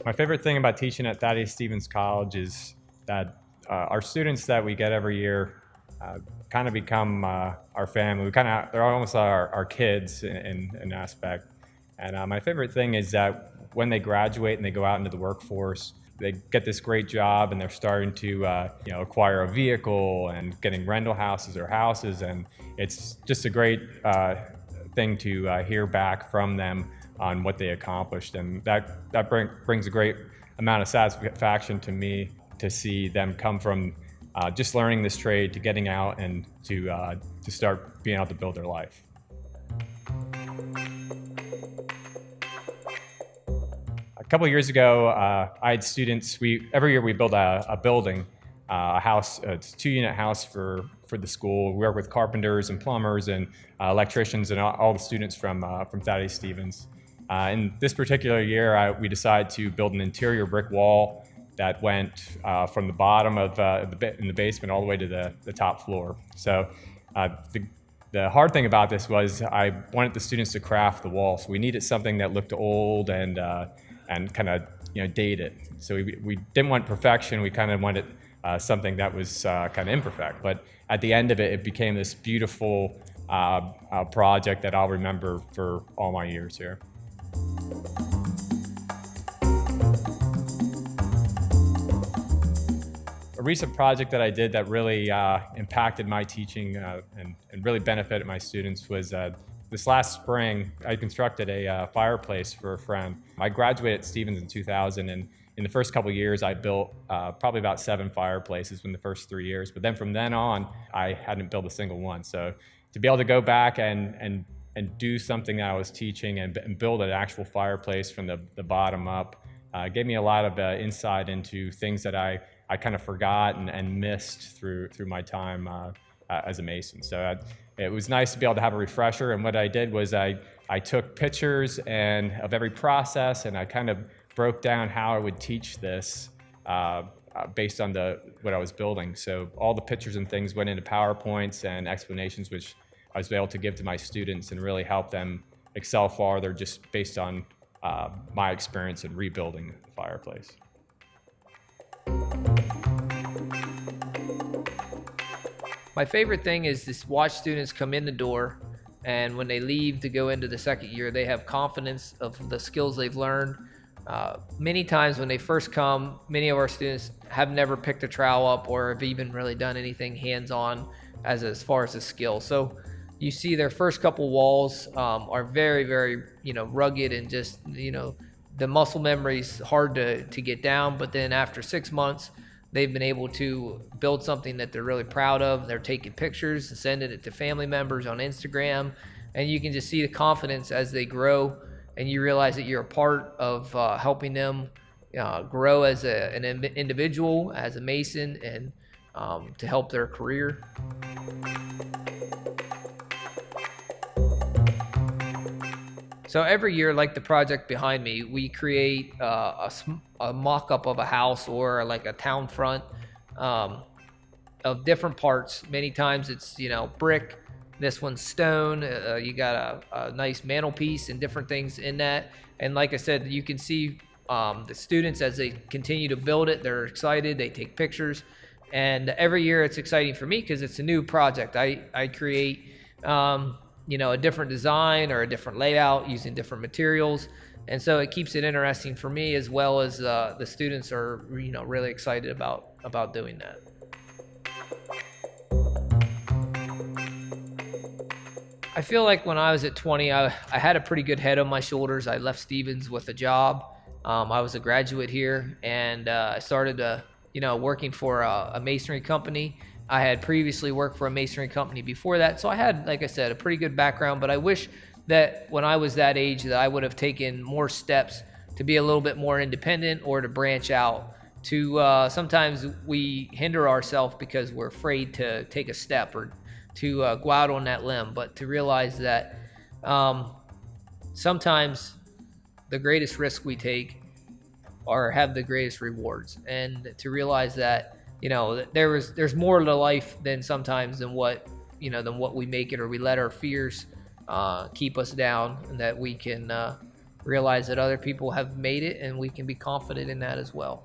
My favorite thing about teaching at Thaddeus Stevens College is that our students that we get every year kind of become our family. They're almost our kids in an aspect. And my favorite thing is that when they graduate and they go out into the workforce, they get this great job and they're starting to acquire a vehicle and getting rental houses or houses, and it's just a great thing to hear back from them on what they accomplished, and that brings a great amount of satisfaction to me to see them come from just learning this trade to getting out and to start being able to build their life. A couple of years ago, I had students. Every year we build a building, a house. It's a 2-unit house for the school. We work with carpenters and plumbers and electricians and all the students from Thaddeus Stevens. In this particular year, we decided to build an interior brick wall that went from the bottom of in the basement all the way to the top floor. So the hard thing about this was I wanted the students to craft the wall. So we needed something that looked old and kind of dated. So we didn't want perfection. We kind of wanted something that was kind of imperfect. But at the end of it, it became this beautiful project that I'll remember for all my years here. A recent project that I did that really impacted my teaching and really benefited my students was this last spring. I constructed a fireplace for a friend. I graduated at Stevens in 2000, and in the first couple of years, I built probably about 7 fireplaces in the first 3 years. But then from then on, I hadn't built a single one. So to be able to go back and do something that I was teaching and build an actual fireplace from the bottom up gave me a lot of insight into things that I kind of forgot and missed through my time as a mason. So it was nice to be able to have a refresher. And what I did was I took pictures of every process, and I kind of broke down how I would teach this based on what I was building. So all the pictures and things went into PowerPoints and explanations, which I was able to give to my students and really help them excel farther just based on my experience in rebuilding the fireplace. My favorite thing is to watch students come in the door, and when they leave to go into the second year, they have confidence of the skills they've learned. Many times when they first come, many of our students have never picked a trowel up or have even really done anything hands-on as far as a skill. So you see their first couple walls are very, very, rugged, and just, the muscle memory is hard to get down. But then after 6 months, they've been able to build something that they're really proud of. They're taking pictures and sending it to family members on Instagram. And you can just see the confidence as they grow, and you realize that you're a part of helping them grow as an individual, as a mason, and to help their career. So every year, like the project behind me, we create a mock-up of a house or like a town front of different parts. Many times it's, brick. This one's stone. You got a nice mantelpiece and different things in that. And like I said, you can see the students as they continue to build it. They're excited. They take pictures. And every year it's exciting for me because it's a new project. I create a different design or a different layout using different materials. And so it keeps it interesting for me, as well as the students are, really excited about doing that. I feel like when I was at 20, I had a pretty good head on my shoulders. I left Stevens with a job. I was a graduate here, and I started, working for a masonry company. I had previously worked for a masonry company before that, so I had, like I said, a pretty good background, but I wish that when I was that age that I would have taken more steps to be a little bit more independent or to branch out. Sometimes we hinder ourselves because we're afraid to take a step or to go out on that limb, but to realize that sometimes the greatest risk we take have the greatest rewards, and to realize that there's more to life than what we make it, or we let our fears keep us down, and that we can realize that other people have made it and we can be confident in that as well.